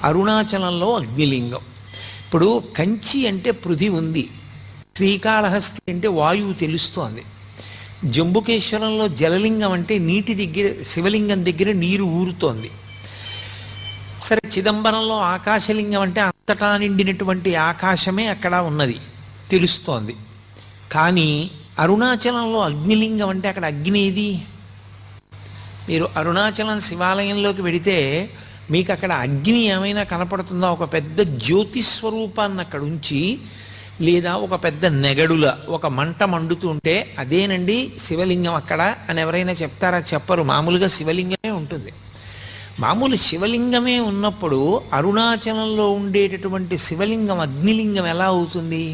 అరుణాచలంలో అగ్నిలింగం. ఇప్పుడు కంచి అంటే పృథి ఉంది, శ్రీకాళహస్తి అంటే వాయువు తెలుస్తోంది, జంబుకేశ్వరంలో జలలింగం అంటే నీటి దగ్గర శివలింగం దగ్గర నీరు ఊరుతోంది. సరే, చిదంబరంలో ఆకాశలింగం అంటే అంతటా నిండినటువంటి ఆకాశమే అక్కడ ఉన్నది తెలుస్తోంది. కానీ అరుణాచలంలో అగ్నిలింగం అంటే అక్కడ అగ్ని ఏది? మీరు అరుణాచలం శివాలయంలోకి వెడితే మీకు అక్కడ అగ్ని ఏమైనా కనపడుతుందా? ఒక పెద్ద జ్యోతిస్వరూపాన్ని అక్కడ ఉంచి, లేదా ఒక పెద్ద నెగడుల ఒక మంట మండుతుంటే అదేనండి శివలింగం అక్కడ అని ఎవరైనా చెప్తారా? చెప్పరు. మామూలుగా శివలింగమే ఉంటుంది. మామూలు శివలింగమే ఉన్నప్పుడు అరుణాచలంలో ఉండేటటువంటి శివలింగం అగ్నిలింగం ఎలా అవుతుంది?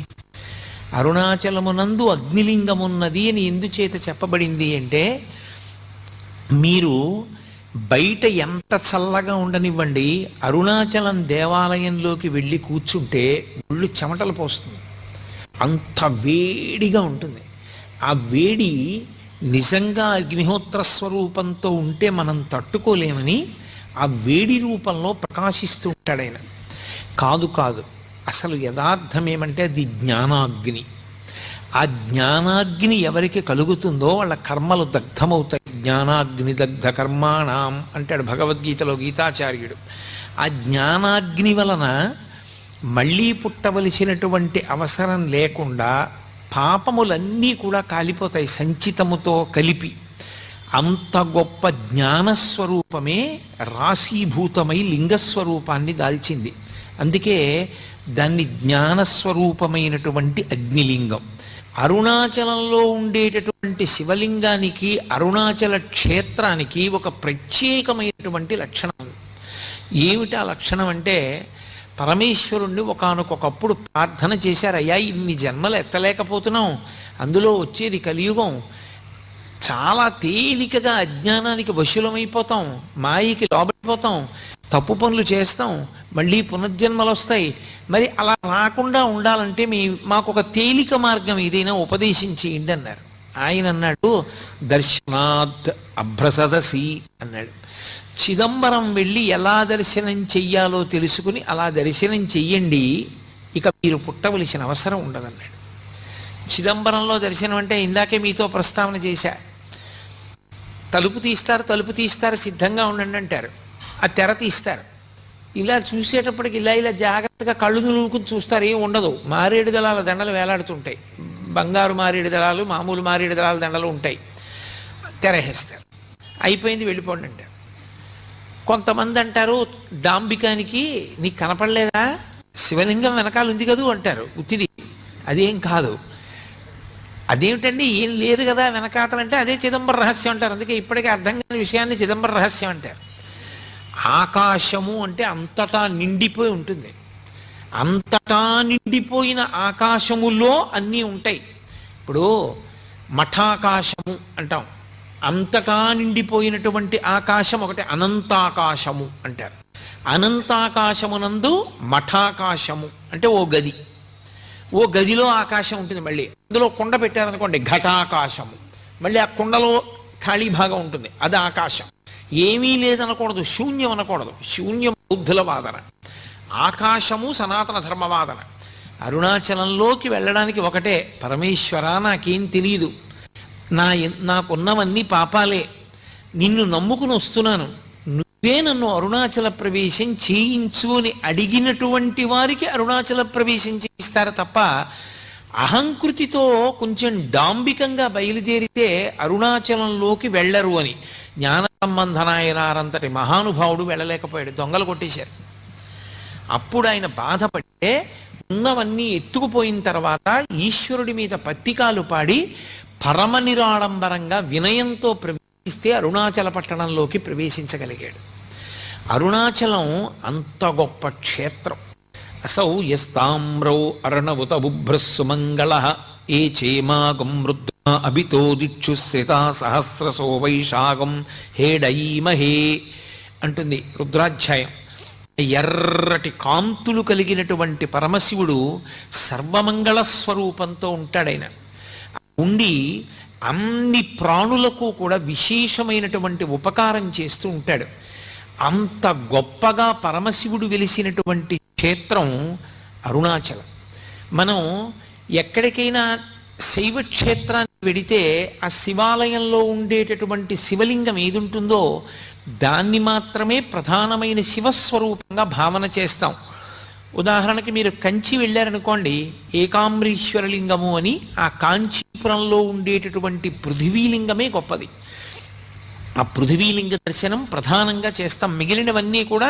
అరుణాచలమునందు అగ్నిలింగం ఉన్నది అని ఎందుచేత చెప్పబడింది అంటే, మీరు బయట ఎంత చల్లగా ఉండనివ్వండి, అరుణాచలం దేవాలయంలోకి వెళ్ళి కూర్చుంటే ఒళ్ళు చెమటలు పోస్తుంది, అంత వేడిగా ఉంటుంది. ఆ వేడి నిజంగా అగ్నిహోత్ర స్వరూపంతో ఉంటే మనం తట్టుకోలేమని ఆ వేడి రూపంలో ప్రకాశిస్తూ ఉంటాడు ఆయన. కాదు కాదు, అసలు యథార్థం ఏమంటే అది జ్ఞానాగ్ని. ఆ జ్ఞానాగ్ని ఎవరికి కలుగుతుందో వాళ్ళ కర్మలు దగ్ధమవుతాయి. జ్ఞానాగ్ని దగ్ధ కర్మాణం అంటాడు భగవద్గీతలో గీతాచార్యుడు. ఆ జ్ఞానాగ్ని వలన మళ్ళీ పుట్టవలసినటువంటి అవసరం లేకుండా పాపములన్నీ కూడా కాలిపోతాయి సంచితముతో కలిపి. అంత గొప్ప జ్ఞానస్వరూపమే రాశీభూతమై లింగస్వరూపాన్ని దాల్చింది. అందుకే దాన్ని జ్ఞానస్వరూపమైనటువంటి అగ్నిలింగం. అరుణాచలంలో ఉండేటటువంటి శివలింగానికి అరుణాచల క్షేత్రానికి ఒక ప్రత్యేకమైనటువంటి లక్షణం. ఏమిటి ఆ లక్షణం అంటే, పరమేశ్వరుణ్ణి ఒకానొకప్పుడు ప్రార్థన చేశారు, అయ్యా ఇన్ని జన్మలు ఎత్తలేకపోతున్నాం, అందులో వచ్చేది కలియుగం, చాలా తేలికగా అజ్ఞానానికి వశులమైపోతాం, మాయకి లోబడిపోతాం, తప్పు పనులు చేస్తాం, మళ్ళీ పునర్జన్మలు వస్తాయి, మరి అలా రాకుండా ఉండాలంటే మాకు ఒక తేలిక మార్గం ఏదైనా ఉపదేశించేయండి అన్నారు. ఆయన అన్నాడు, దర్శనాత్ అభ్రసదసి అన్నాడు. చిదంబరం వెళ్ళి ఎలా దర్శనం చెయ్యాలో తెలుసుకుని అలా దర్శనం చెయ్యండి, ఇక మీరు పుట్టవలసిన అవసరం ఉండదన్నాడు. చిదంబరంలో దర్శనం అంటే ఇందాకే మీతో ప్రస్తావన చేశా, తలుపు తీస్తారు సిద్ధంగా ఉండండి అంటారు, ఆ తెర తీస్తారు, ఇలా చూసేటప్పటికి ఇలా జాగ్రత్తగా కళ్ళు నులుకుని చూస్తారు, ఏం ఉండదు. మారేడు దళాల దండలు వేలాడుతుంటాయి, బంగారు మారేడు దళాలు, మామూలు మారేడు దళాల దండలు ఉంటాయి, తెరహేస్తారు, అయిపోయింది వెళ్ళిపోండి అంటారు. కొంతమంది అంటారు, డాంబికానికి నీకు కనపడలేదా, శివలింగం వెనకాల ఉంది కదూ అంటారు, ఉత్తిది, అదేం కాదు. అదేమిటండి ఏం లేదు కదా వెనకాతలంటే అదే చిదంబర రహస్యం అంటారు. అందుకే ఇప్పటికే అర్థం కాని విషయాన్ని చిదంబర రహస్యం అంటారు. ఆకాశము అంటే అంతటా నిండిపోయి ఉంటుంది, అంతటా నిండిపోయిన ఆకాశములో అన్నీ ఉంటాయి. ఇప్పుడు మఠాకాశము అంటాం, అంతటా నిండిపోయినటువంటి ఆకాశం ఒకటి అనంతాకాశము అంటారు. అనంతాకాశమునందు మఠాకాశము అంటే ఓ గదిలో ఆకాశం ఉంటుంది, మళ్ళీ అందులో కుండ పెట్టారనుకోండి ఘటాకాశము, మళ్ళీ ఆ కుండలో ఖాళీ భాగం ఉంటుంది, అది ఆకాశం. ఏమీ లేదనకూడదు, శూన్యం అనకూడదు, శూన్యం బౌద్ధుల వాదన, ఆకాశము సనాతన ధర్మవాదన. అరుణాచలంలోకి వెళ్ళడానికి ఒకటే, పరమేశ్వర నాకేం తెలియదు, నాకున్నవన్నీ పాపాలే, నిన్ను నమ్ముకుని వస్తున్నాను, నువ్వే నన్ను అరుణాచల ప్రవేశం చేయించు అని అడిగినటువంటి వారికి అరుణాచల ప్రవేశం చేయిస్తారు తప్ప, అహంకృతితో కొంచెం డాంబికంగా బయలుదేరితే అరుణాచలంలోకి వెళ్ళరు అని. జ్ఞాన సంబంధనాయనారంతటి మహానుభావుడు వెళ్ళలేకపోయాడు, దొంగలు కొట్టేశారు. అప్పుడు ఆయన బాధపడితే ఉన్నవన్నీ ఎత్తుకుపోయిన తర్వాత ఈశ్వరుడి మీద పత్తికాలు పాడి పరమ నిరాడంబరంగా వినయంతో ప్రవేశిస్తే అరుణాచల పట్టణంలోకి ప్రవేశించగలిగాడు. అరుణాచలం అంత గొప్ప క్షేత్రం. అసౌ యస్తామ్రౌ అర్ణవుత బుభ్రస్సుమంగళ ఏ చేమాగం రుద్ర అభితో దిక్షుశ్రితా సహస్రసో వైశాగం హేడైమహే అంటుంది రుద్రాధ్యాయం. ఎర్రటి కాంతులు కలిగినటువంటి పరమశివుడు సర్వమంగళ స్వరూపంతో ఉంటాడైన. ఉండి అన్ని ప్రాణులకు కూడా విశేషమైనటువంటి ఉపకారం చేస్తూ ఉంటాడు. అంత గొప్పగా పరమశివుడు వెలిసినటువంటి క్షేత్రం అరుణాచలం. మనం ఎక్కడికైనా శైవ క్షేత్రానికి వెడితే ఆ శివాలయంలో ఉండేటటువంటి శివలింగం ఏది ఉంటుందో దాన్ని మాత్రమే ప్రధానమైన శివస్వరూపంగా భావన చేస్తాం. ఉదాహరణకి మీరు కంచి వెళ్ళారనుకోండి, ఏకాంబరీశ్వరలింగము అని ఆ కాంచీపురంలో ఉండేటటువంటి పృథివీలింగమే గొప్పది. ఆ పృథివీలింగ దర్శనం ప్రధానంగా చేస్తాం. మిగిలినవన్నీ కూడా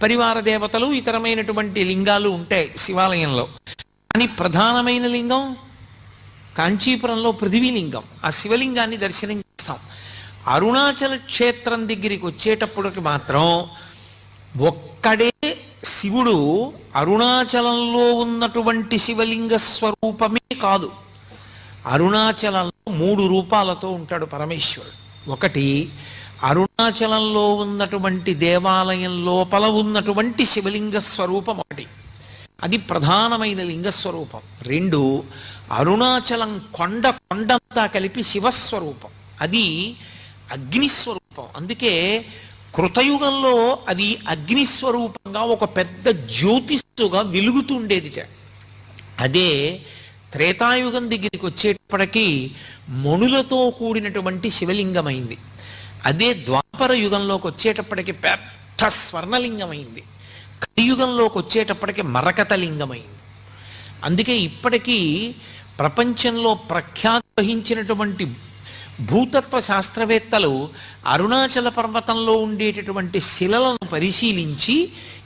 పరివార దేవతలు ఇతరమైనటువంటి లింగాలు ఉంటాయి శివాలయంలో, కానీ ప్రధానమైన లింగం కాంచీపురంలో పృథివీలింగం. ఆ శివలింగాన్ని దర్శనం చేస్తాం. అరుణాచల క్షేత్రం దగ్గరికి వచ్చేటప్పటికి మాత్రం ఒక్కడే శివుడు అరుణాచలంలో ఉన్నటువంటి శివలింగ స్వరూపమే కాదు, అరుణాచలంలో 3 రూపాలతో ఉంటాడు పరమేశ్వరుడు. ఒకటి, అరుణాచలంలో ఉన్నటువంటి దేవాలయం లోపల ఉన్నటువంటి శివలింగ స్వరూపం ఒకటి, అది ప్రధానమైన లింగస్వరూపం. 2, అరుణాచలం కొండంతా కలిపి శివస్వరూపం, అది అగ్నిస్వరూపం. అందుకే కృతయుగంలో అది అగ్నిస్వరూపంగా ఒక పెద్ద జ్యోతిస్సుగా వెలుగుతుండేదిట. అదే త్రేతాయుగం దగ్గరికి వచ్చేటప్పటికీ మణులతో కూడినటువంటి శివలింగమైంది. అదే ద్వాపర యుగంలోకి వచ్చేటప్పటికి పెద్ద స్వర్ణలింగమైంది. కలియుగంలోకి వచ్చేటప్పటికి మరకత లింగమైంది. అందుకే ఇప్పటికీ ప్రపంచంలో ప్రఖ్యాతి వహించినటువంటి భూతత్వ శాస్త్రవేత్తలు అరుణాచల పర్వతంలో ఉండేటటువంటి శిలలను పరిశీలించి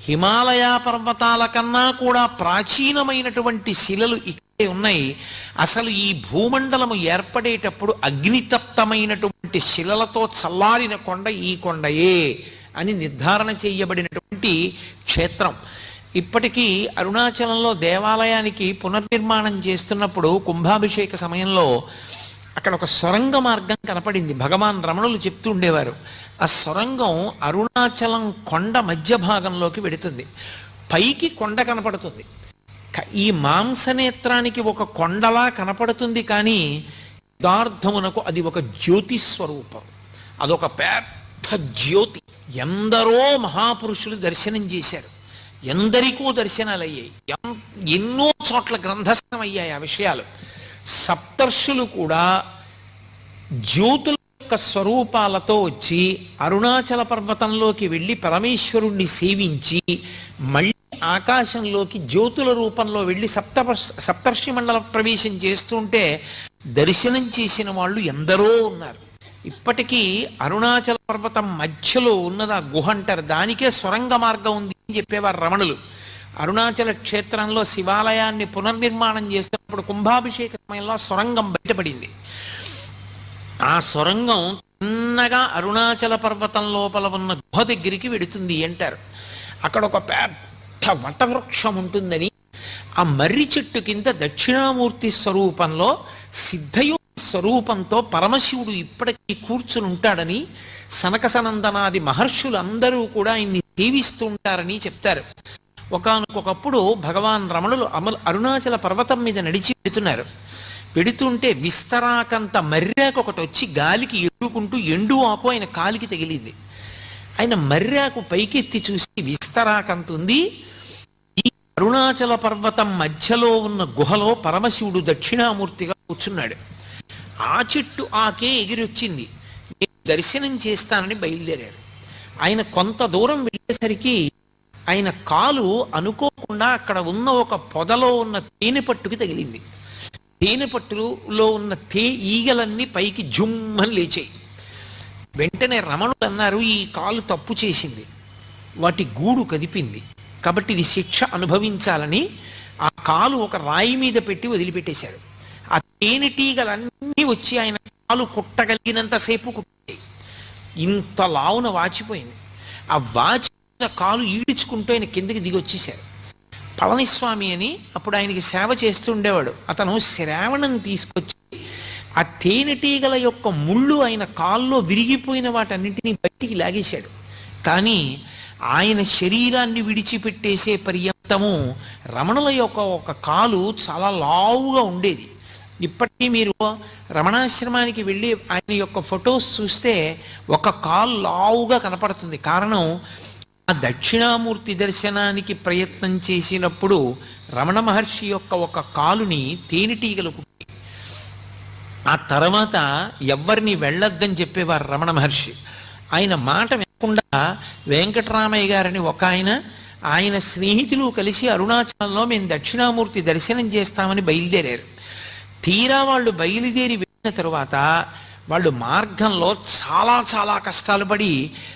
హిమాలయ పర్వతాల కన్నా కూడా ప్రాచీనమైనటువంటి శిలలు ఇక్కడే ఉన్నాయి, అసలు ఈ భూమండలము ఏర్పడేటప్పుడు అగ్నితప్తమైనటువంటి శిలలతో చల్లారిన కొండ ఈ కొండయే అని నిర్ధారణ చేయబడినటువంటి క్షేత్రం. ఇప్పటికీ అరుణాచలంలో దేవాలయానికి పునర్నిర్మాణం చేస్తున్నప్పుడు కుంభాభిషేక సమయంలో అక్కడ ఒక సొరంగ మార్గం కనపడింది. భగవాన్ రమణులు చెప్తూ ఉండేవారు, ఆ సొరంగం అరుణాచలం కొండ మధ్య భాగంలోకి వెడుతుంది. పైకి కొండ కనపడుతుంది, ఈ మాంసనేత్రానికి ఒక కొండలా కనపడుతుంది, కానీ యథార్థమునకు అది ఒక జ్యోతి స్వరూపం, అదొక పెద్ద జ్యోతి. ఎందరో మహాపురుషులు దర్శనం చేశారు, ఎందరికో దర్శనాలు అయ్యాయి, ఎన్నో చోట్ల గ్రంథస్థం అయ్యాయి ఆ విషయాలు. సప్తర్షులు కూడా జ్యోతుల యొక్క స్వరూపాలతో వచ్చి అరుణాచల పర్వతంలోకి వెళ్ళి పరమేశ్వరుణ్ణి సేవించి మళ్ళీ ఆకాశంలోకి జ్యోతుల రూపంలో వెళ్ళి సప్తర్షి మండల ప్రవేశం చేస్తుంటే దర్శనం చేసిన వాళ్ళు ఎందరో ఉన్నారు. ఇప్పటికీ అరుణాచల పర్వతం మధ్యలో ఉన్నది ఆ గుహ అంటారు, దానికే సొరంగ మార్గం ఉంది అని చెప్పేవారు రమణులు. అరుణాచల క్షేత్రంలో శివాలయాన్ని పునర్నిర్మాణం చేస్తున్నప్పుడు కుంభాభిషేక సమయంలో సొరంగం బయటపడింది. ఆ సొరంగం చిన్నగా అరుణాచల పర్వతం లోపల ఉన్న గుహ దగ్గరికి వెడుతుంది అంటారు. అక్కడ ఒక పెద్ద వటవృక్షం ఉంటుందని, ఆ మర్రి చెట్టు కింద దక్షిణామూర్తి స్వరూపంలో సిద్ధయోగి స్వరూపంతో పరమశివుడు ఇప్పటికీ కూర్చుని ఉంటాడని సనక సనందనాది మహర్షులు అందరూ కూడా ఆయన్ని సేవిస్తూ ఉంటారని చెప్తారు. ఒకానొకప్పుడు భగవాన్ రమణులు అరుణాచల పర్వతం మీద నడిచి వెడుతున్నారు. వెడుతుంటే విస్తరాకంత మర్రాకు ఒకటి వచ్చి గాలికి ఎగురుకుంటూ ఎండు ఆకు ఆయన కాలికి తగిలింది. ఆయన మర్రాకు పైకెత్తి చూసి విస్తరాకంత ఉంది, ఈ అరుణాచల పర్వతం మధ్యలో ఉన్న గుహలో పరమశివుడు దక్షిణామూర్తిగా కూర్చున్నాడు. ఆ చెట్టు ఆకే ఎగిరొచ్చింది, నేను దర్శనం చేస్తానని బయలుదేరాడు. ఆయన కొంత దూరం వెళ్ళేసరికి ఆయన కాలు అనుకోకుండా అక్కడ ఉన్న ఒక పొదలో ఉన్న తేనె పట్టుకి తగిలింది. తేనె పట్టులో ఉన్న ఈగలన్నీ పైకి జుమ్మని లేచాయి. వెంటనే రమణులు అన్నారు, ఈ కాలు తప్పు చేసింది, వాటి గూడు కదిపింది, కాబట్టి ఇది శిక్ష అనుభవించాలని ఆ కాలు ఒక రాయి మీద పెట్టి వదిలిపెట్టేశాడు. ఆ తేనెటీగలన్నీ వచ్చి ఆయన కాలు కుట్టగలిగినంతసేపు కుట్టాయి. ఇంత లావున వాచిపోయింది. ఆ వాచి కాలు ఈడ్చుకుంటూ ఆయన కిందకి దిగి వచ్చేశారు. పళనిస్వామి అని అప్పుడు ఆయనకి సేవ చేస్తూ ఉండేవాడు. అతను శ్రావణం తీసుకొచ్చి ఆ తేనెటీగల యొక్క ముళ్ళు ఆయన కాల్లో విరిగిపోయిన వాటన్నింటినీ బయటికి లాగేశాడు. కానీ ఆయన శరీరాన్ని విడిచిపెట్టేసే పర్యంతము రమణుల యొక్క ఒక కాలు చాలా లావుగా ఉండేది. ఇప్పటికీ మీరు రమణాశ్రమానికి వెళ్ళి ఆయన యొక్క ఫొటోస్ చూస్తే ఒక కాలు లావుగా కనపడుతుంది. కారణం, ఆ దక్షిణామూర్తి దర్శనానికి ప్రయత్నం చేసినప్పుడు రమణ మహర్షి యొక్క ఒక కాలుని తేనెటీగలు కుట్టి, ఆ తర్వాత ఎవరిని వెళ్ళొద్దని చెప్పేవారు రమణ మహర్షి. ఆయన మాట వినకుండా వెంకటరామయ్య గారని ఒక ఆయన స్నేహితులు కలిసి అరుణాచలంలో మేము దక్షిణామూర్తి దర్శనం చేస్తామని బయలుదేరారు. తీరా వాళ్ళు బయలుదేరి వెళ్ళిన తరువాత వాళ్ళు మార్గంలో చాలా చాలా కష్టాలు పడి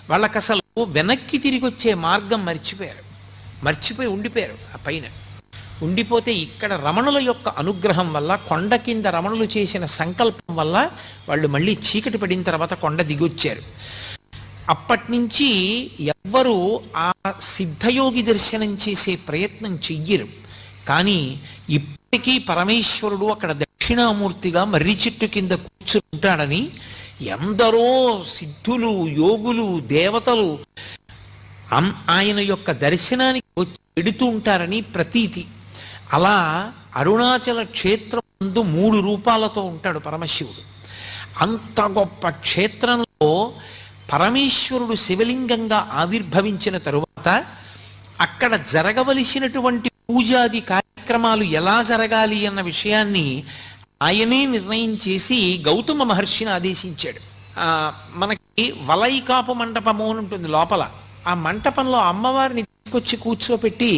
వాళ్ళకి అసలు వెనక్కి తిరిగి వచ్చే మార్గం మర్చిపోయి ఉండిపోయారు. ఆ పైన ఉండిపోతే ఇక్కడ రమణుల యొక్క అనుగ్రహం వల్ల, కొండ కింద రమణులు చేసిన సంకల్పం వల్ల వాళ్ళు మళ్ళీ చీకటి పడిన తర్వాత కొండ దిగొచ్చారు. అప్పటి నుంచి ఎవ్వరూ ఆ సిద్ధయోగి దర్శనం చేసే ప్రయత్నం చెయ్యరు. కానీ ఇప్పటికీ పరమేశ్వరుడు అక్కడ దక్షిణామూర్తిగా మర్రి చెట్టు కింద కూర్చుంటాడని ఎందరో సిద్ధులు, యోగులు, దేవతలు ఆయన యొక్క దర్శనానికి వచ్చి వెడుతూ ఉంటారని ప్రతీతి. అలా అరుణాచల క్షేత్రం ముందు 3 రూపాలతో ఉంటాడు పరమశివుడు. అంత గొప్ప క్షేత్రంలో పరమేశ్వరుడు శివలింగంగా ఆవిర్భవించిన తరువాత అక్కడ జరగవలసినటువంటి పూజాది కార్యక్రమాలు ఎలా జరగాలి అన్న విషయాన్ని ఆయనే నిర్ణయం చేసి గౌతమ మహర్షిని ఆదేశించాడు. మనకి వలైకాపు మంటపము అని ఉంటుంది లోపల. ఆ మంటపంలో అమ్మవారిని తీసుకొచ్చి కూర్చోపెట్టి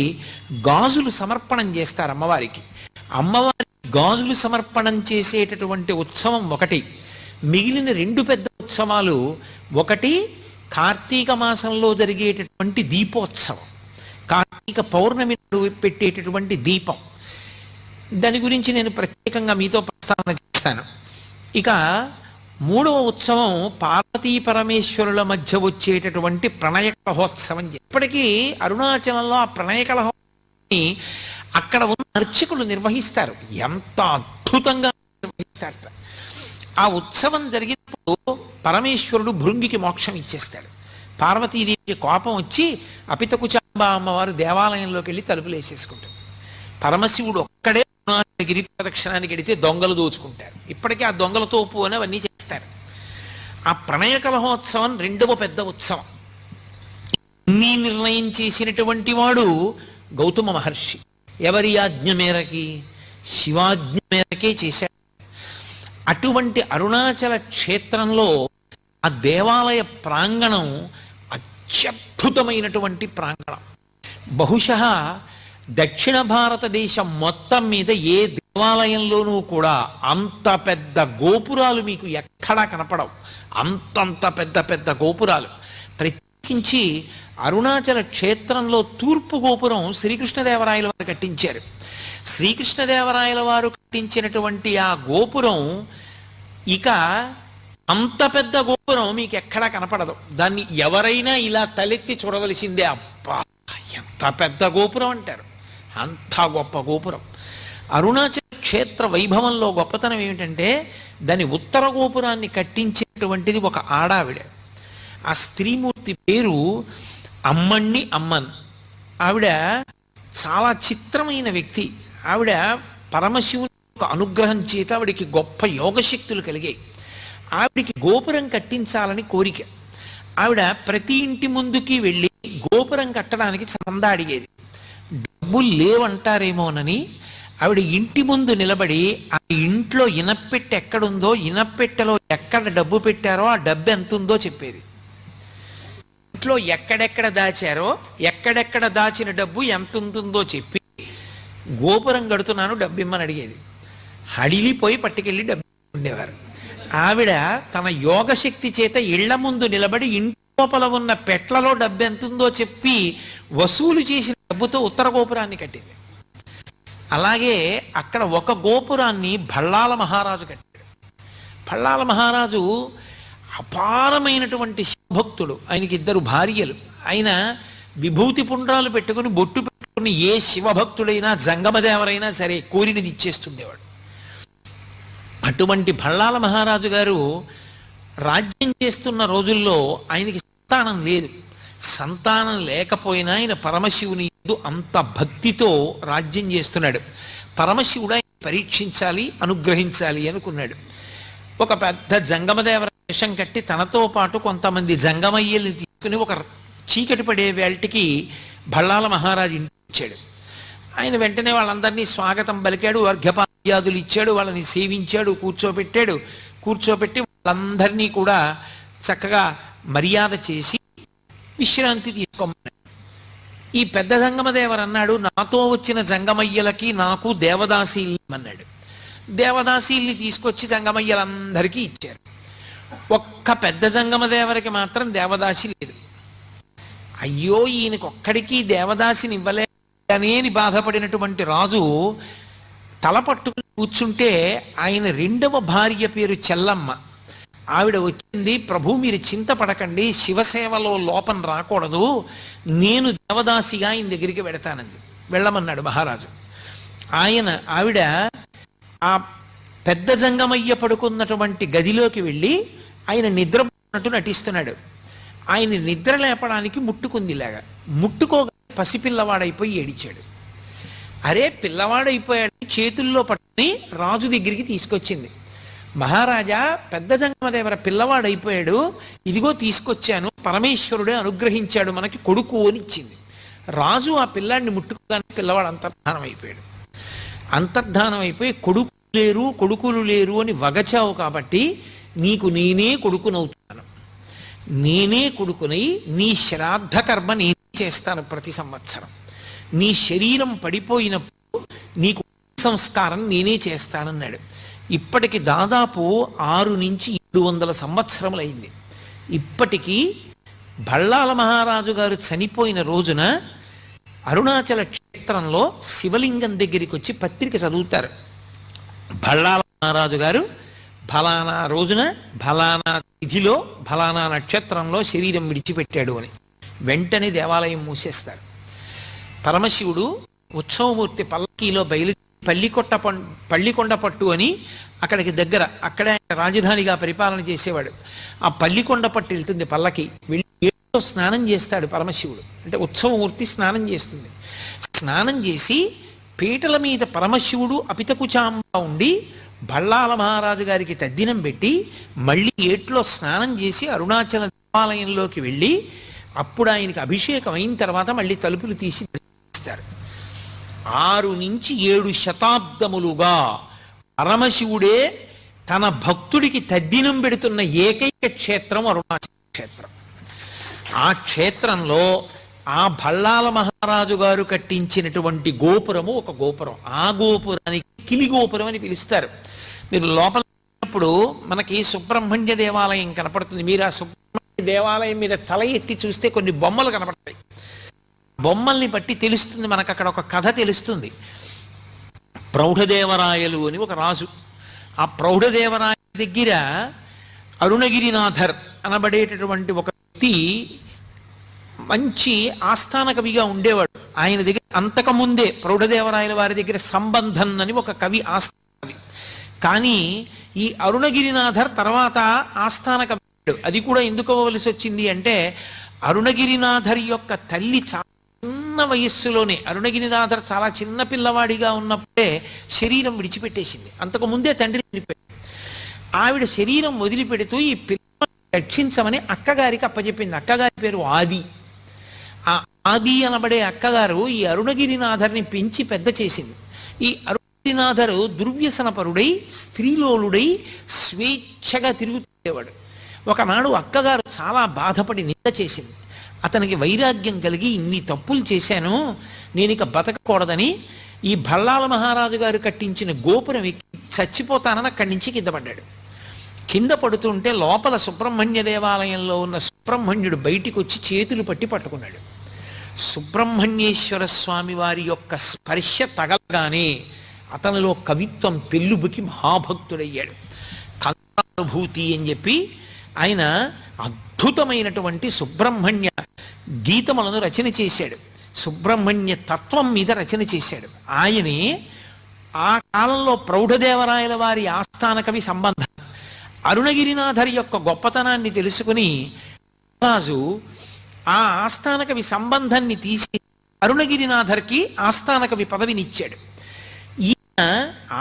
గాజులు సమర్పణం చేస్తారు అమ్మవారికి. అమ్మవారికి గాజులు సమర్పణం చేసేటటువంటి ఉత్సవం ఒకటి. మిగిలిన 2 పెద్ద ఉత్సవాలు, ఒకటి కార్తీక మాసంలో జరిగేటటువంటి దీపోత్సవం, కార్తీక పౌర్ణమి పెట్టేటటువంటి దీపం. దాని గురించి నేను ప్రత్యేకంగా మీతో ప్రస్తావన చేస్తాను. ఇక 3వ ఉత్సవం పార్వతీ పరమేశ్వరుల మధ్య వచ్చేటటువంటి ప్రణయ కలహోత్సవం. ఇప్పటికీ అరుణాచలంలో ఆ ప్రణయ కలహోత్సవాన్ని అక్కడ ఉన్న అర్చకులు నిర్వహిస్తారు. ఎంత అద్భుతంగా నిర్వహిస్తారు! ఆ ఉత్సవం జరిగినప్పుడు పరమేశ్వరుడు భృంగికి మోక్షం ఇచ్చేస్తాడు. పార్వతీదేవికి కోపం వచ్చి అపితకుచాంబ అమ్మవారు దేవాలయంలోకి వెళ్ళి తలుపులు వేసేసుకుంటారు. పరమశివుడు ఒక్కడే గిరి ప్రదక్షిణానికి వెడితే దొంగలు దోచుకుంటారు. ఇప్పటికీ ఆ దొంగల తోపు అని అవన్నీ చేస్తారు. ఆ ప్రణయ కలహోత్సవం 2వ పెద్ద ఉత్సవం. ఇన్ని నిర్ణయం చేసినటువంటి వాడు గౌతమ మహర్షి. ఎవరి ఆజ్ఞ మేరకి? శివాజ్ఞ మేరకే చేశాడు. అటువంటి అరుణాచల క్షేత్రంలో ఆ దేవాలయ ప్రాంగణం అత్యద్భుతమైనటువంటి ప్రాంగణం. బహుశः దక్షిణ భారతదేశం మొత్తం మీద ఏ దేవాలయంలోనూ కూడా అంత పెద్ద గోపురాలు మీకు ఎక్కడా కనపడవు. అంతంత పెద్ద పెద్ద గోపురాలు. ప్రత్యేకించి అరుణాచల క్షేత్రంలో తూర్పు గోపురం శ్రీకృష్ణదేవరాయల వారు కట్టించారు. శ్రీకృష్ణదేవరాయల వారు కట్టించినటువంటి ఆ గోపురం, ఇక అంత పెద్ద గోపురం మీకు ఎక్కడా కనపడదు. దాన్ని ఎవరైనా ఇలా తలెత్తి చూడవలసిందే. అబ్బా ఎంత పెద్ద గోపురం అంటారు. అంత గొప్ప గోపురం. అరుణాచల క్షేత్ర వైభవంలో గొప్పతనం ఏమిటంటే దాని ఉత్తర గోపురాన్ని కట్టించేటువంటిది ఒక ఆడావిడ. ఆ స్త్రీమూర్తి పేరు అమ్మణ్ణి అమ్మన్. ఆవిడ చాలా చిత్రమైన వ్యక్తి. ఆవిడ పరమశివుని యొక్క అనుగ్రహం చేత ఆవిడికి గొప్ప యోగశక్తులు కలిగాయి. ఆవిడికి గోపురం కట్టించాలని కోరిక. ఆవిడ ప్రతి ఇంటి ముందుకి వెళ్ళి గోపురం కట్టడానికి చందా అడిగేది. డబ్బులు లేవంటారేమోనని ఆవిడ ఇంటి ముందు నిలబడి ఆ ఇంట్లో ఇనప్పెట్టె ఎక్కడుందో, ఇనప్పెట్టెలో ఎక్కడ డబ్బు పెట్టారో ఆ డబ్బు ఎంత ఉందో చెప్పేది. ఇంట్లో ఎక్కడెక్కడ దాచారో, ఎక్కడెక్కడ దాచిన డబ్బు ఎంత ఉంటుందో చెప్పి గోపురం కడుతున్నాను డబ్బు ఇమ్మని అడిగేది. హడిలిపోయి పట్టుకెళ్ళి డబ్బు ఉండేవారు. ఆవిడ తన యోగశక్తి చేత ఇళ్ల ముందు నిలబడి ఇంటి లోపల ఉన్న పెట్లలో డబ్బు ఎంతుందో చెప్పి వసూలు చేసిన డబ్బుతో ఉత్తర గోపురాన్ని కట్టింది. అలాగే అక్కడ ఒక గోపురాన్ని భళ్ళాల మహారాజు కట్టాడు. భళ్ళాల మహారాజు అపారమైనటువంటి శివభక్తుడు. ఆయనకి 2 భార్యలు. ఆయన విభూతి పుండ్రాలు పెట్టుకుని బొట్టు పెట్టుకుని ఏ శివభక్తుడైనా జంగమదేవరైనా సరే కోరినది ఇచ్చేస్తుండేవాడు. అటువంటి భళ్ళాల మహారాజు గారు రాజ్యం చేస్తున్న రోజుల్లో ఆయనకి సంతానం లేదు. సంతానం లేకపోయినా ఆయన పరమశివుని యందు అంత భక్తితో రాజ్యం చేస్తున్నాడు. పరమశివుడు ఆయన పరీక్షించాలి, అనుగ్రహించాలి అనుకున్నాడు. ఒక పెద్ద జంగమదేవర వేషం కట్టి తనతో పాటు కొంతమంది జంగమయ్యల్ని తీసుకుని ఒక చీకటి పడే వేళటికి భళ్ళాల మహారాజు ఇంటికి వచ్చాడు. ఆయన వెంటనే వాళ్ళందరినీ స్వాగతం పలికాడు, అర్ఘ్యపాద్యాదులు ఇచ్చాడు, వాళ్ళని సేవించాడు, కూర్చోపెట్టి వాళ్ళందరినీ కూడా చక్కగా మర్యాద చేసి విశ్రాంతి తీసుకోమన్నాడు. ఈ పెద్ద జంగమదేవరు అన్నాడు, నాతో వచ్చిన జంగమయ్యలకి నాకు దేవదాసీల్ని అన్నాడు. దేవదాసీల్ని తీసుకొచ్చి జంగమయ్యలందరికీ ఇచ్చారు. ఒక్క పెద్ద జంగమదేవరికి మాత్రం దేవదాసి లేదు. అయ్యో, ఈయనకొక్కడికి దేవదాసిని ఇవ్వలేదని బాధపడినటువంటి రాజు తల పట్టుకుని కూర్చుంటే ఆయన రెండవ భార్య పేరు చెల్లమ్మ. ఆవిడ వచ్చింది, ప్రభు మీరు చింతపడకండి, శివసేవలో లోపం రాకూడదు, నేను దేవదాసిగా ఆయన దగ్గరికి వెడతానంది. వెళ్ళమన్నాడు మహారాజు. ఆవిడ ఆ పెద్ద జంగమయ్య పడుకున్నటువంటి గదిలోకి వెళ్ళి ఆయన నిద్రపోతున్నట్టు నటిస్తున్నాడు. ఆయన నిద్ర లేపడానికి ముట్టుకుందిలాగా, ముట్టుకోగా పసిపిల్లవాడైపోయి ఏడిచాడు. అరే పిల్లవాడైపోయాడు, చేతుల్లో పట్టుకుని రాజు దగ్గరికి తీసుకొచ్చింది. మహారాజా, పెద్ద జంగమదేవర పిల్లవాడైపోయాడు, ఇదిగో తీసుకొచ్చాను, పరమేశ్వరుడే అనుగ్రహించాడు మనకి కొడుకు అని ఇచ్చింది. రాజు ఆ పిల్లాడిని ముట్టుకోగానే పిల్లవాడు అంతర్ధానం అయిపోయాడు. అంతర్ధానం అయిపోయి కొడుకులు లేరు అని వగచావు కాబట్టి నీకు నేనే కొడుకునవుతున్నాను, నేనే కొడుకునై నీ శ్రాద్ధ కర్మ నేనే చేస్తాను ప్రతి సంవత్సరం, నీ శరీరం పడిపోయినప్పుడు నీకు సంస్కారం నేనే చేస్తానన్నాడు. ఇప్పటికి దాదాపు 6 నుంచి 700 సంవత్సరములైంది. ఇప్పటికీ భళ్ళాల మహారాజు గారు చనిపోయిన రోజున అరుణాచల క్షేత్రంలో శివలింగం దగ్గరికి వచ్చి పత్రిక చదువుతారు. భళ్ళాల మహారాజు గారు ఫలానా రోజున ఫలానా తిథిలో ఫలానా నక్షత్రంలో శరీరం విడిచిపెట్టాడు అని. వెంటనే దేవాలయం మూసేస్తారు. పరమశివుడు ఉత్సవమూర్తి పల్లకీలో పల్లికొండ పట్టు అని అక్కడికి దగ్గర, అక్కడే రాజధానిగా పరిపాలన చేసేవాడు. ఆ పల్లికొండ పట్టు వెళ్తుంది పల్లకి, వెళ్ళి ఏట్లో స్నానం చేస్తాడు పరమశివుడు. అంటే ఉత్సవమూర్తి స్నానం చేస్తుంది. స్నానం చేసి పీటల మీద పరమశివుడు అపితకుచాంబ ఉండి భళ్ళాల మహారాజు గారికి తద్దినం పెట్టి మళ్ళీ ఏట్లో స్నానం చేసి అరుణాచల దేవాలయంలోకి వెళ్ళి అప్పుడు ఆయనకి అభిషేకం అయిన తర్వాత మళ్ళీ తలుపులు తీసి దర్శిస్తారు. 6 నుంచి 7 శతాబ్దములుగా పరమశివుడే తన భక్తుడికి తద్దినం పెడుతున్న ఏకైక క్షేత్రం అరుణాచల క్షేత్రం. ఆ క్షేత్రంలో ఆ భళ్ళాల మహారాజు గారు కట్టించినటువంటి గోపురము ఒక గోపురం. ఆ గోపురానికి కిలి గోపురం అని పిలుస్తారు. మీరు లోపల మనకి సుబ్రహ్మణ్య దేవాలయం కనపడుతుంది. మీరు ఆ సుబ్రహ్మణ్య దేవాలయం మీద తల ఎత్తి చూస్తే కొన్ని బొమ్మలు కనపడతాయి. బొమ్మల్ని బట్టి తెలుస్తుంది మనకు, అక్కడ ఒక కథ తెలుస్తుంది. ప్రౌఢదేవరాయలు అని ఒక రాజు, ఆ ప్రౌఢదేవరాయ దగ్గర అరుణగిరినాథర్ అనబడేటటువంటి ఒక వ్యక్తి మంచి ఆస్థాన కవిగా ఉండేవాడు. ఆయన దగ్గర అంతకుముందే ప్రౌఢదేవరాయల వారి దగ్గర సంబంధం అని ఒక కవి ఆస్థాన కవి. కానీ ఈ అరుణగిరినాథర్ తర్వాత ఆస్థాన కవి. అది కూడా ఎందుకు అవ్వవలసి వచ్చింది అంటే అరుణగిరినాథర్ యొక్క తల్లి చాలా చిన్న వయస్సులోనే, అరుణగిరినాథర్ చాలా చిన్న పిల్లవాడిగా ఉన్నప్పుడే శరీరం విడిచిపెట్టేసింది. అంతకు ముందే తండ్రి చనిపోయాడు. ఆవిడ శరీరం వదిలిపెడుతూ ఈ పిల్లవాడిని రక్షించమని అక్కగారికి అప్పచెప్పింది. అక్కగారి పేరు ఆది. ఆ ఆది అనబడే అక్కగారు ఈ అరుణగిరినాథర్ని పెంచి పెద్ద చేసింది. ఈ అరుణగిరినాథరు దుర్వ్యసనపరుడై స్త్రీలోలుడై స్వేచ్ఛగా తిరుగుతుండేవాడు. ఒకనాడు అక్కగారు చాలా బాధపడి నింద చేసింది. అతనికి వైరాగ్యం కలిగి ఇన్ని తప్పులు చేశాను, నేను ఇక బతకకూడదని ఈ భళ్ళాల మహారాజు గారు కట్టించిన గోపురం ఎక్కి చచ్చిపోతానని అక్కడి నుంచి కింద పడ్డాడు. కింద పడుతుంటే లోపల సుబ్రహ్మణ్య దేవాలయంలో ఉన్న సుబ్రహ్మణ్యుడు బయటికి వచ్చి చేతులు పట్టుకున్నాడు. సుబ్రహ్మణ్యేశ్వర స్వామి వారి యొక్క స్పర్శ తగలగానే అతనిలో కవిత్వం పెళ్ళుబుకి మహాభక్తుడయ్యాడు. కళానుభూతి అని చెప్పి ఆయన అద్భుతమైనటువంటి సుబ్రహ్మణ్య గీతములను రచన చేశాడు. సుబ్రహ్మణ్య తత్వం మీద రచన చేశాడు. ఆయనే ఆ కాలంలో ప్రౌఢదేవరాయల వారి ఆస్థాన కవి సంబంధం. అరుణగిరినాథరి యొక్క గొప్పతనాన్ని తెలుసుకుని రాజు ఆ ఆస్థాన కవి సంబంధాన్ని తీసి అరుణగిరినాథర్కి ఆస్థాన కవి పదవినిచ్చాడు. ఈయన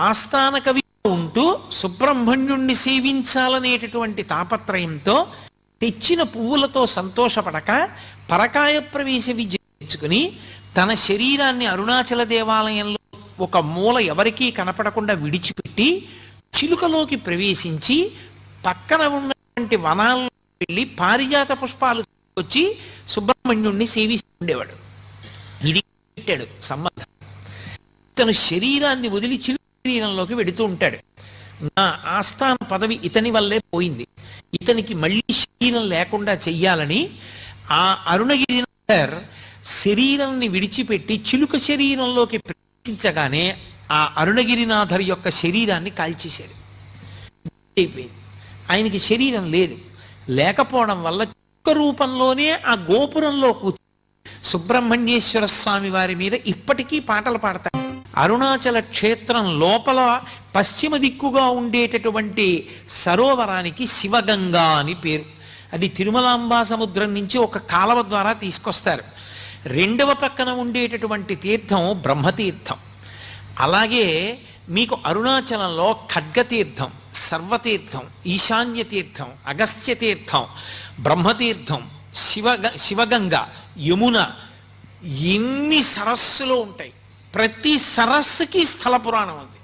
ఆస్థాన కవి ఉంటూ సుబ్రహ్మణ్యుణ్ణి సేవించాలనేటటువంటి తాపత్రయంతో తెచ్చిన పువ్వులతో సంతోషపడక పరకాయ ప్రవేశ విద్య తెచ్చుకుని తన శరీరాన్ని అరుణాచల దేవాలయంలో ఒక మూల ఎవరికీ కనపడకుండా విడిచిపెట్టి చిలుకలోకి ప్రవేశించి పక్కన ఉన్నటువంటి వనాల్లో వెళ్ళి పారిజాత పుష్పాలు వచ్చి సుబ్రహ్మణ్యుణ్ణి సేవిస్తుండేవాడు. ఇది పెట్టాడు సంబంధం. తను శరీరాన్ని వదిలి చిలుక శరీరంలోకి వెడుతూ ఉంటాడు. నా ఆస్థాన పదవి ఇతని వల్లే పోయింది, ఇతనికి మళ్ళీ శరీరం లేకుండా చెయ్యాలని ఆ అరుణగిరినాథర్ శరీరాన్ని విడిచిపెట్టి చిలుక శరీరంలోకి ప్రవేశించగానే ఆ అరుణగిరినాథర్ యొక్క శరీరాన్ని కాల్చేశాడు. అయిపోయింది. ఆయనకి శరీరం లేదు. లేకపోవడం వల్ల చిలుక రూపంలోనే ఆ గోపురంలో కూర్చొని సుబ్రహ్మణ్యేశ్వర స్వామి వారి మీద ఇప్పటికీ పాటలు పాడతారు. అరుణాచల క్షేత్రం లోపల పశ్చిమ దిక్కుగా ఉండేటటువంటి సరోవరానికి శివగంగా అని పేరు. అది తిరుమలాంబా సముద్రం నుంచి ఒక కాలవ ద్వారా తీసుకొస్తారు. రెండవ పక్కన ఉండేటటువంటి తీర్థం బ్రహ్మతీర్థం. అలాగే మీకు అరుణాచలంలో ఖడ్గతీర్థం, సర్వతీర్థం, ఈశాన్య తీర్థం, అగస్త్య తీర్థం, బ్రహ్మతీర్థం, శివగంగ, యమున, ఎన్ని సరస్సులు ఉంటాయి. ప్రతి సరస్సుకి స్థల పురాణం ఉంది.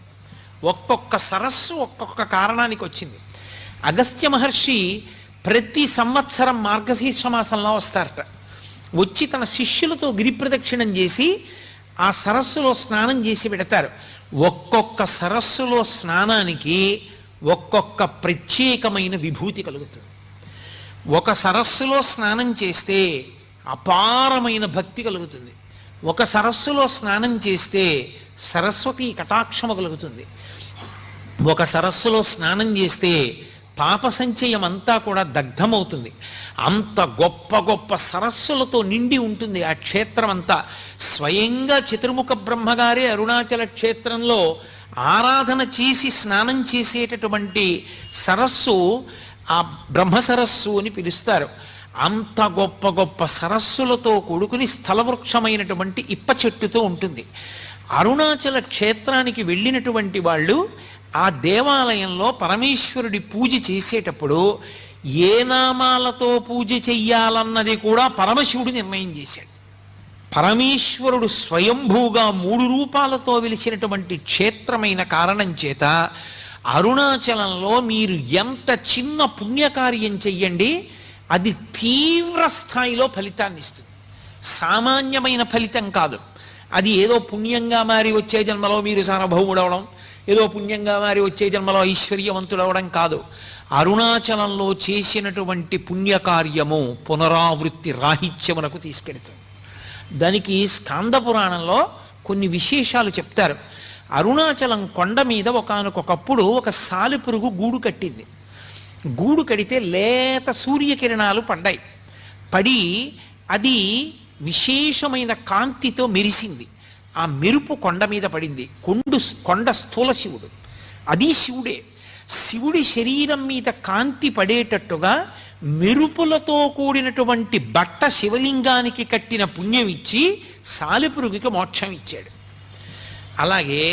ఒక్కొక్క సరస్సు ఒక్కొక్క కారణానికి వచ్చింది. అగస్త్య మహర్షి ప్రతి సంవత్సరం మార్గశీర్ష మాసంలో వస్తారట. వచ్చి తన శిష్యులతో గిరి ప్రదక్షిణం చేసి ఆ సరస్సులో స్నానం చేసి పెడతారు. ఒక్కొక్క సరస్సులో స్నానానికి ఒక్కొక్క ప్రత్యేకమైన విభూతి కలుగుతుంది. ఒక సరస్సులో స్నానం చేస్తే అపారమైన భక్తి కలుగుతుంది. ఒక సరస్సులో స్నానం చేస్తే సరస్వతి కటాక్షము కలుగుతుంది. ఒక సరస్సులో స్నానం చేస్తే పాప సంచయం అంతా కూడా దగ్ధమవుతుంది. అంత గొప్ప గొప్ప సరస్సులతో నిండి ఉంటుంది ఆ క్షేత్రం అంతా. స్వయంగా చతుర్ముఖ బ్రహ్మగారే అరుణాచల క్షేత్రంలో ఆరాధన చేసి స్నానం చేసేటటువంటి సరస్సు ఆ బ్రహ్మ సరస్సు అని పిలుస్తారు. అంత గొప్ప గొప్ప సరస్సులతో కూడుకుని స్థలవృక్షమైనటువంటి ఇప్ప చెట్టుతో ఉంటుంది. అరుణాచల క్షేత్రానికి వెళ్ళినటువంటి వాళ్ళు ఆ దేవాలయంలో పరమేశ్వరుడి పూజ చేసేటప్పుడు ఏ నామాలతో పూజ చెయ్యాలన్నది కూడా పరమశివుడు నిర్ణయం చేశాడు. పరమేశ్వరుడు స్వయంభూగా 3 రూపాలతో వెలిసినటువంటి క్షేత్రమైన కారణం చేత అరుణాచలంలో మీరు ఎంత చిన్న పుణ్యకార్యం చెయ్యండి, అది తీవ్ర స్థాయిలో ఫలితాన్ని ఇస్తుంది. సామాన్యమైన ఫలితం కాదు. అది ఏదో పుణ్యంగా మారి వచ్చే జన్మలో మీరు సార్వభౌముడవడం, ఏదో పుణ్యంగా మారి వచ్చే జన్మలో ఐశ్వర్యవంతుడవడం కాదు. అరుణాచలంలో చేసినటువంటి పుణ్యకార్యము పునరావృత్తి రాహిత్యమునకు తీసుకెడుతుంది. దానికి స్కాంద పురాణంలో కొన్ని విశేషాలు చెప్తారు. అరుణాచలం కొండ మీద ఒకానొకప్పుడు ఒక సాలెపురుగు గూడు కట్టింది. గూడు కడితే లేత సూర్యకిరణాలు పడ్డాయి. పడి అది విశేషమైన కాంతితో మెరిసింది. ఆ మెరుపు కొండ మీద పడింది. కొండ స్థూల శివుడు, అది శివుడే. శివుడి శరీరం మీద కాంతి పడేటట్టుగా మెరుపులతో కూడినటువంటి బట్ట శివలింగానికి కట్టిన పుణ్యం ఇచ్చి సాలెపురుగుకి మోక్షం ఇచ్చాడు. అలాగే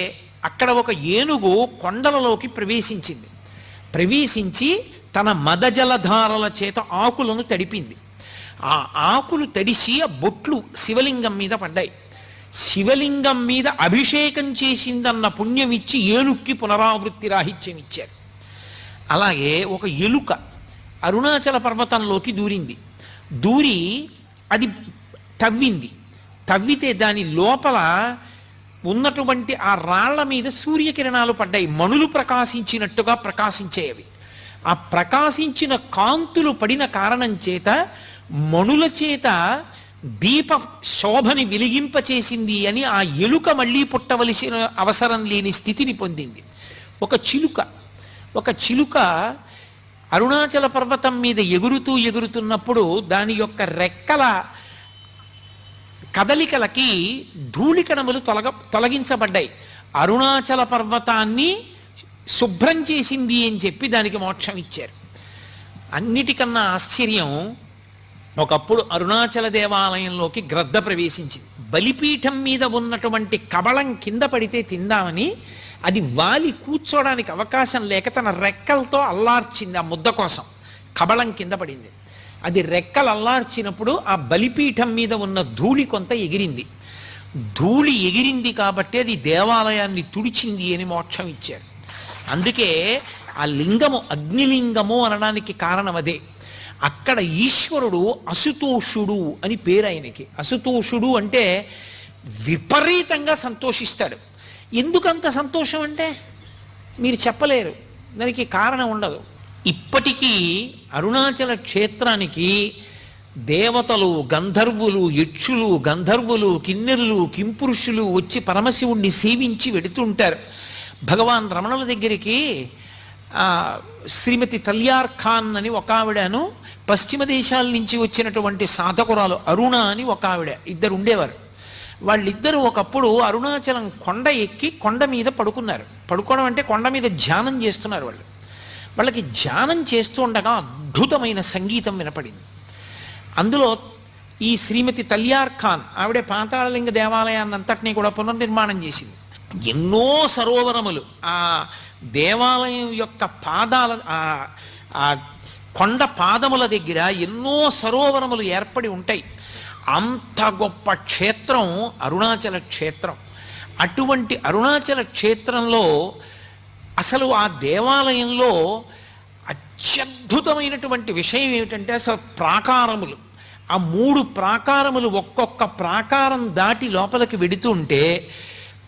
అక్కడ ఒక ఏనుగు కొండలలోకి ప్రవేశించింది. ప్రవేశించి తన మదజలధారల చేత ఆకులను తడిపింది. ఆ ఆకులు తడిసి ఆ బొట్లు శివలింగం మీద పడ్డాయి. శివలింగం మీద అభిషేకం చేసిందన్న పుణ్యం ఇచ్చి ఏనుక్కి పునరావృత్తి రాహిత్యం ఇచ్చారు. అలాగే ఒక ఎలుక అరుణాచల పర్వతంలోకి దూరింది. దూరి అది తవ్వింది. తవ్వితే దాని లోపల ఉన్నటువంటి ఆ రాళ్ల మీద సూర్యకిరణాలు పడ్డాయి. మణులు ప్రకాశించినట్టుగా ప్రకాశించేవి. ఆ ప్రకాశించిన కాంతులు పడిన కారణం చేత మణుల చేత దీప శోభని వెలిగింపచేసింది అని ఆ ఎలుక మళ్ళీ పుట్టవలసిన అవసరం లేని స్థితిని పొందింది. ఒక చిలుక అరుణాచల పర్వతం మీద ఎగురుతున్నప్పుడు దాని యొక్క రెక్కల కదలికలకి ధూళికణములు తొలగించబడ్డాయి. అరుణాచల పర్వతాన్ని శుభ్రం చేసింది అని చెప్పి దానికి మోక్షం ఇచ్చారు. అన్నిటికన్నా ఆశ్చర్యం, ఒకప్పుడు అరుణాచల దేవాలయంలోకి గ్రద్ద ప్రవేశించింది. బలిపీఠం మీద ఉన్నటువంటి కబళం కింద పడితే తిందామని అది వాలి కూర్చోడానికి అవకాశం లేక తన రెక్కలతో అల్లార్చింది ఆ ముద్ద కోసం. కబళం కింద పడింది. అది రెక్కలు అల్లార్చినప్పుడు ఆ బలిపీఠం మీద ఉన్న ధూళి కొంత ఎగిరింది. ధూళి ఎగిరింది కాబట్టి అది దేవాలయాన్ని తుడిచింది అని మోక్షం ఇచ్చారు. అందుకే ఆ లింగము అగ్నిలింగము అనడానికి కారణం అదే. అక్కడ ఈశ్వరుడు అసుతోషుడు అని పేరు ఆయనకి. అసుతోషుడు అంటే విపరీతంగా సంతోషిస్తాడు. ఎందుకంత సంతోషం అంటే మీరు చెప్పలేరు, దానికి కారణం ఉండదు. ఇప్పటికీ అరుణాచల క్షేత్రానికి దేవతలు, గంధర్వులు, యక్షులు, గంధర్వులు, కిన్నెరులు, కింపురుషులు వచ్చి పరమశివుణ్ణి సేవించి వెడుతుంటారు. భగవాన్ రమణుల దగ్గరికి శ్రీమతి తల్యార్ ఖాన్ అని ఒక ఆవిడను, పశ్చిమ దేశాల నుంచి వచ్చినటువంటి సాధకురాలు అరుణ అని ఒక ఆవిడ, ఇద్దరు ఉండేవారు. వాళ్ళిద్దరూ ఒకప్పుడు అరుణాచలం కొండ ఎక్కి కొండ మీద పడుకున్నారు. పడుకోవడం అంటే కొండ మీద ధ్యానం చేస్తున్నారు. వాళ్ళకి ధ్యానం చేస్తూ ఉండగా అద్భుతమైన సంగీతం వినపడింది. అందులో ఈ శ్రీమతి తల్యార్ ఖాన్ ఆవిడే పాతాళలింగ దేవాలయాన్ని అంతటినీ కూడా పునర్నిర్మాణం చేసింది. ఎన్నో సరోవరములు ఆ దేవాలయం యొక్క పాదాల ఆ కొండ పాదముల దగ్గర ఎన్నో సరోవరములు ఏర్పడి ఉంటాయి. అంత గొప్ప క్షేత్రం అరుణాచల క్షేత్రం. అటువంటి అరుణాచల క్షేత్రంలో అసలు ఆ దేవాలయంలో అత్యద్భుతమైనటువంటి విషయం ఏమిటంటే అసలు ప్రాకారములు, ఆ 3 ప్రాకారములు ఒక్కొక్క ప్రాకారం దాటి లోపలికి వెడుతుంటే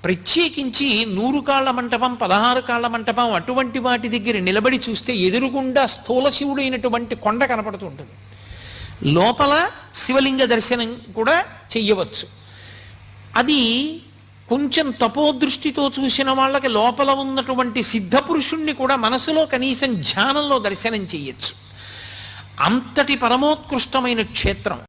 ప్రత్యేకించి 100 కాళ్ల మంటపం, 16 కాళ్ల మంటపం అటువంటి వాటి దగ్గర నిలబడి చూస్తే ఎదురుగుండా స్థూల శివుడైనటువంటి కొండ కనపడుతూ ఉంటుంది. లోపల శివలింగ దర్శనం కూడా చెయ్యవచ్చు. అది కొంచెం తపోదృష్టితో చూసిన వాళ్ళకి లోపల ఉన్నటువంటి సిద్ధపురుషుణ్ణి కూడా మనసులో కనీసం ధ్యానంలో దర్శనం చెయ్యొచ్చు. అంతటి పరమోత్కృష్టమైన క్షేత్రం.